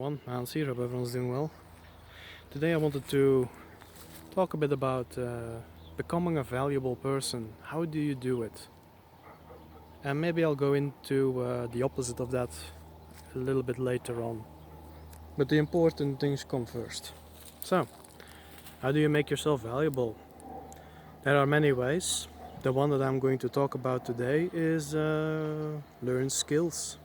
Hans here, hope everyone's doing well. Today I wanted to talk a bit about becoming a valuable person. How do you do it? And maybe I'll go into the opposite of that a little bit later on. But the important things come first. So, how do you make yourself valuable? There are many ways. The one that I'm going to talk about today is learn skills.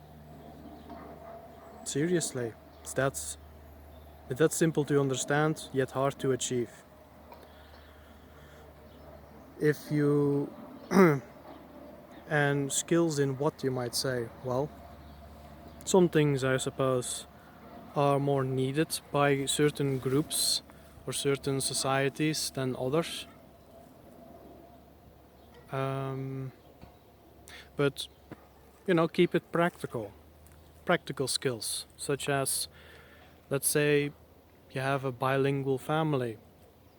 Seriously, it's that simple to understand, yet hard to achieve. If you and skills in what, you might say? Well, some things I suppose are more needed by certain groups or certain societies than others. But keep it practical. Practical skills, such as, let's say, you have a bilingual family,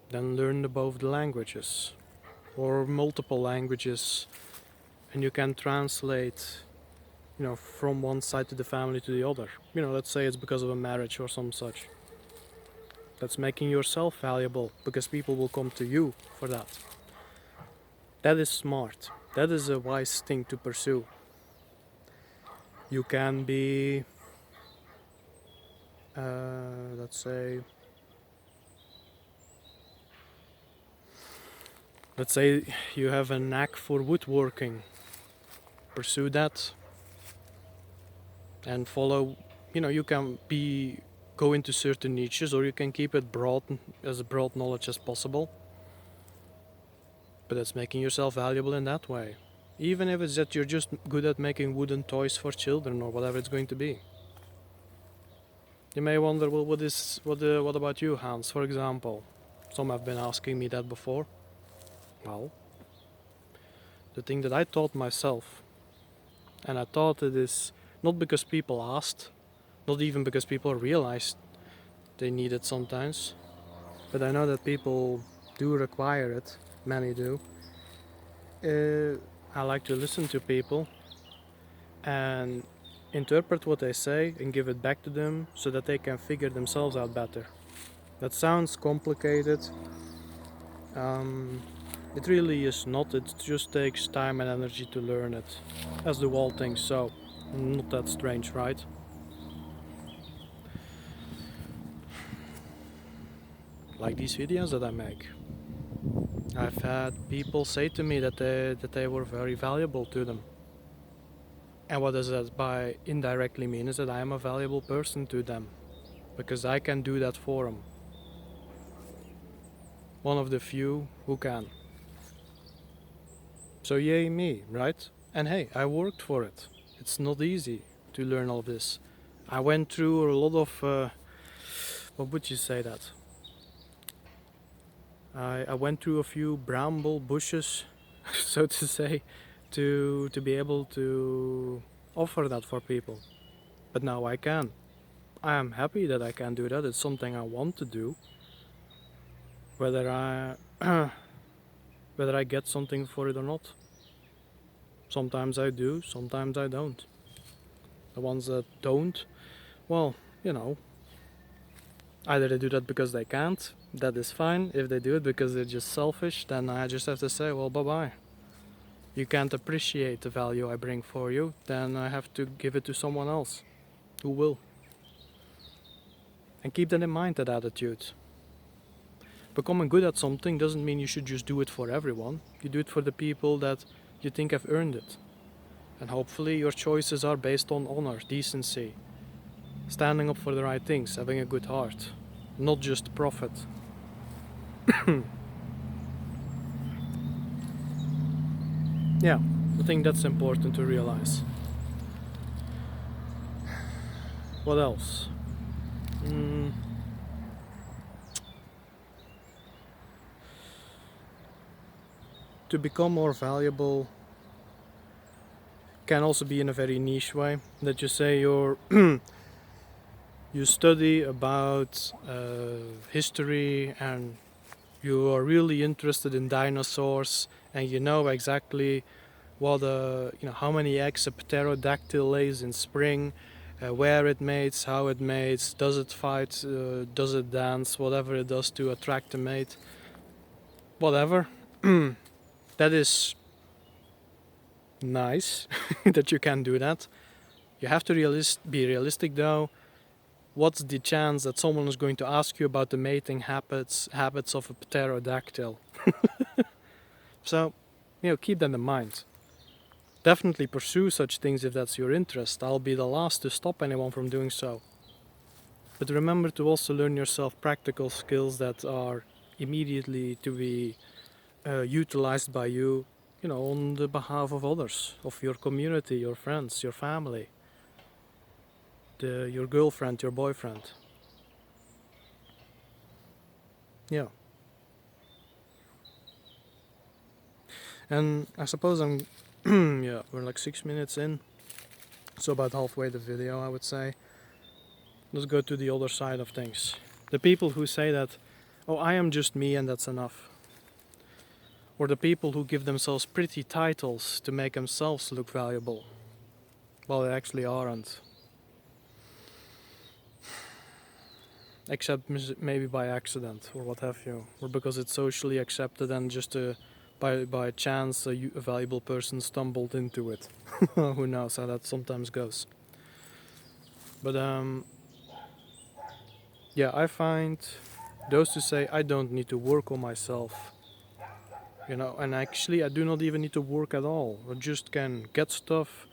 then learn both the languages, or multiple languages, and you can translate, from one side to the family to the other. Let's say it's because of a marriage or some such. That's making yourself valuable because people will come to you for that. That is smart. That is a wise thing to pursue. You can be, let's say you have a knack for woodworking. Pursue that and follow. You can go into certain niches, or you can keep it broad knowledge as possible. But it's making yourself valuable in that way. Even if it's that you're just good at making wooden toys for children or whatever it's going to be. You may wonder, well, what about you, Hans, for example? Some have been asking me that before. Well, the thing that I taught myself, and I thought it is not because people asked, not even because people realized they need it sometimes, but I know that people do require it, many do. I like to listen to people and interpret what they say and give it back to them so that they can figure themselves out better. That sounds complicated. It really is not. It just takes time and energy to learn it, as do all things, so not that strange, right? Like these videos that I make. I've had people say to me that they were very valuable to them. And what does that by indirectly mean is that I am a valuable person to them, because I can do that for them. One of the few who can. So yay me, right? And hey, I worked for it. It's not easy to learn all this. I went through a lot of, what would you say that? I went through a few bramble bushes, so to say, to be able to offer that for people. But now I can. I am happy that I can do that. It's something I want to do. Whether I whether I get something for it or not. Sometimes I do, sometimes I don't. The ones that don't, well, either they do that because they can't, that is fine. If they do it because they're just selfish, then I just have to say, well, bye-bye. You can't appreciate the value I bring for you, then I have to give it to someone else who will. And keep that in mind, that attitude. Becoming good at something doesn't mean you should just do it for everyone. You do it for the people that you think have earned it. And hopefully your choices are based on honor, decency, standing up for the right things, having a good heart, not just profit. Yeah, I think that's important to realize. What else? To become more valuable can also be in a very niche way. That you say you study about history and you are really interested in dinosaurs and you know exactly what how many eggs a pterodactyl lays in spring, where it mates, how it mates, does it fight, does it dance, whatever it does to attract a mate, whatever. That is nice that you can do that. You have to be realistic though. What's the chance that someone is going to ask you about the mating habits of a pterodactyl? So, keep that in mind. Definitely pursue such things if that's your interest. I'll be the last to stop anyone from doing so. But remember to also learn yourself practical skills that are immediately to be utilized by you, on the behalf of others, of your community, your friends, your family, your girlfriend, your boyfriend. Yeah. And I suppose yeah, we're like 6 minutes in, so about halfway the video, I would say. Let's go to the other side of things. The people who say that, oh, I am just me and that's enough. Or the people who give themselves pretty titles to make themselves look valuable. Well, they actually aren't. Except maybe by accident or what have you. Or because it's socially accepted and just by chance a valuable person stumbled into it. Who knows how that sometimes goes. But yeah, I find those who say I don't need to work on myself, and actually I do not even need to work at all. I just can get stuff.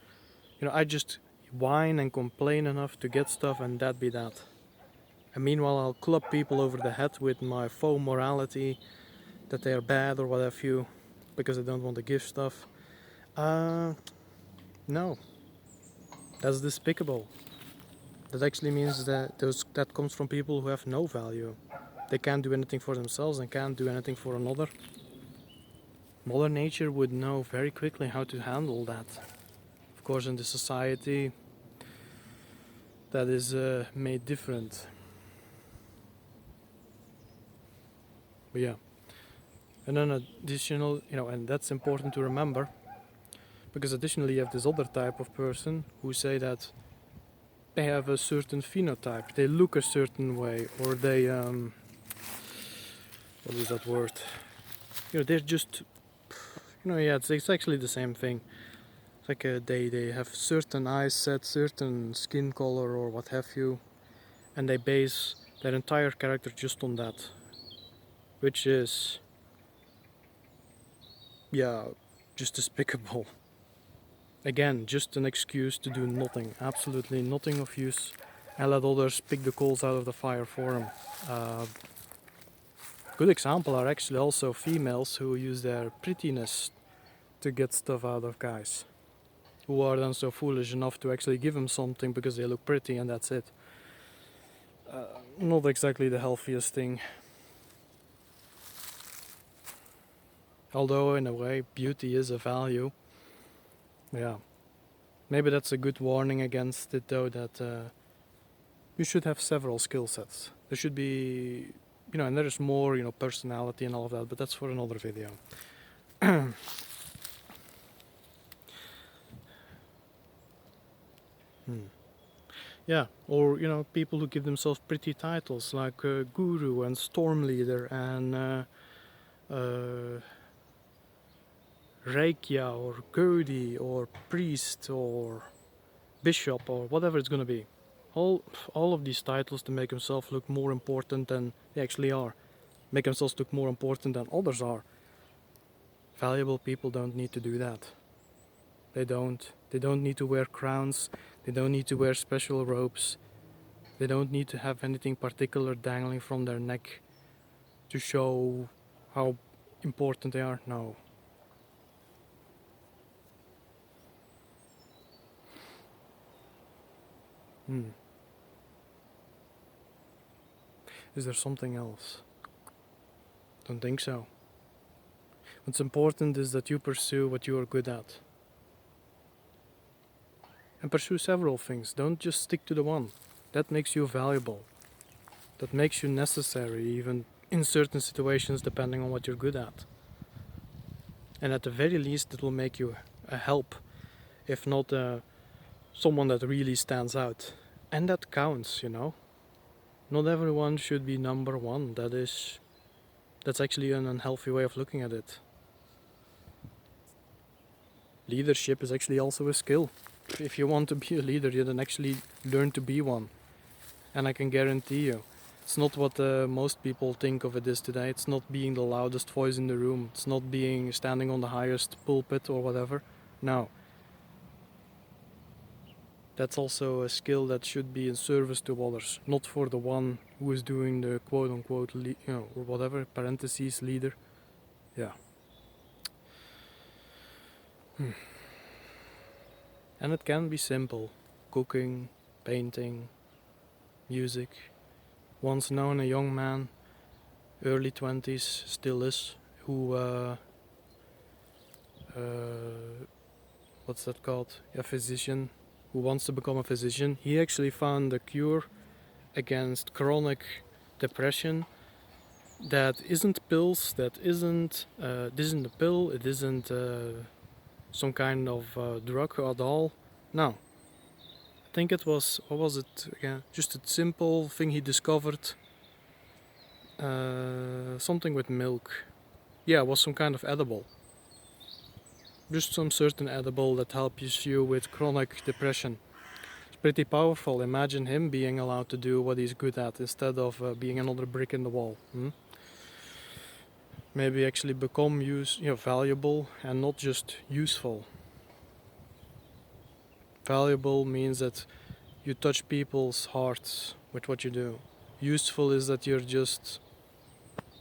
I just whine and complain enough to get stuff and that be that. And meanwhile I'll club people over the head with my faux morality that they are bad or what have you because they don't want to give stuff. No. That's despicable. That actually means that comes from people who have no value. They can't do anything for themselves and can't do anything for another. Mother Nature would know very quickly how to handle that. Of course, in the society that is made different. But yeah. And then additional, and that's important to remember, because additionally you have this other type of person who say that they have a certain phenotype, they look a certain way, or they, what is that word? They're just, yeah, it's actually the same thing. It's like they have certain eyes set, certain skin color, or what have you, and they base their entire character just on that, which is, yeah, just despicable. Again, just an excuse to do nothing, absolutely nothing of use, and let others pick the coals out of the fire for them. Good example are actually also females who use their prettiness to get stuff out of guys, who are then so foolish enough to actually give them something because they look pretty and that's it. Not exactly the healthiest thing. Although in a way beauty is a value. Yeah. Maybe that's a good warning against it though, that you should have several skill sets. There should be, and there's more, personality and all of that, but that's for another video. Yeah, or people who give themselves pretty titles like Guru and Storm Leader and Reikya or Godi or Priest or Bishop or whatever it's gonna be. All of these titles to make themselves look more important than they actually are. Make themselves look more important than others are. Valuable people don't need to do that. They don't. They don't need to wear crowns. They don't need to wear special robes. They don't need to have anything particular dangling from their neck to show how important they are. No. Is there something else? Don't think so. What's important is that you pursue what you are good at. And pursue several things. Don't just stick to the one. That makes you valuable. That makes you necessary, even in certain situations, depending on what you're good at. And at the very least, it will make you a help, if not someone that really stands out. And that counts, you know. Not everyone should be number one. That's actually an unhealthy way of looking at it. Leadership is actually also a skill. If you want to be a leader, you then actually learn to be one. And I can guarantee you, it's not what most people think of it is today. It's not being the loudest voice in the room. It's not being standing on the highest pulpit or whatever. No. That's also a skill that should be in service to others, not for the one who is doing the quote-unquote, or whatever, parentheses, leader. Yeah. And it can be simple. Cooking, painting, music. Once known a young man, early 20s, still is, who, what's that called? A physician, who wants to become a physician. He actually found a cure against chronic depression that isn't pills, that isn't, it isn't a pill, it isn't some kind of drug at all. No. I think it was, what was it again? Just a simple thing he discovered. Something with milk. Yeah, it was some kind of edible. Just some certain edible that helps you with chronic depression. It's pretty powerful. Imagine him being allowed to do what he's good at instead of being another brick in the wall. Maybe actually become valuable and not just useful. Valuable means that you touch people's hearts with what you do. Useful is that you're just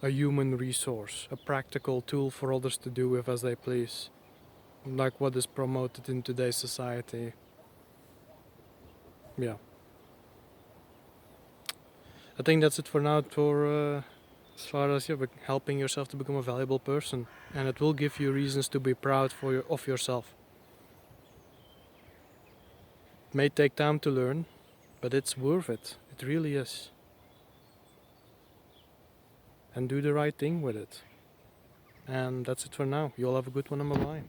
a human resource, a practical tool for others to do with as they please. Like what is promoted in today's society. Yeah. I think that's it for now for as far as helping yourself to become a valuable person. And it will give you reasons to be proud of yourself. It may take time to learn, but it's worth it. It really is. And do the right thing with it. And that's it for now. You all have a good one, and bye-bye.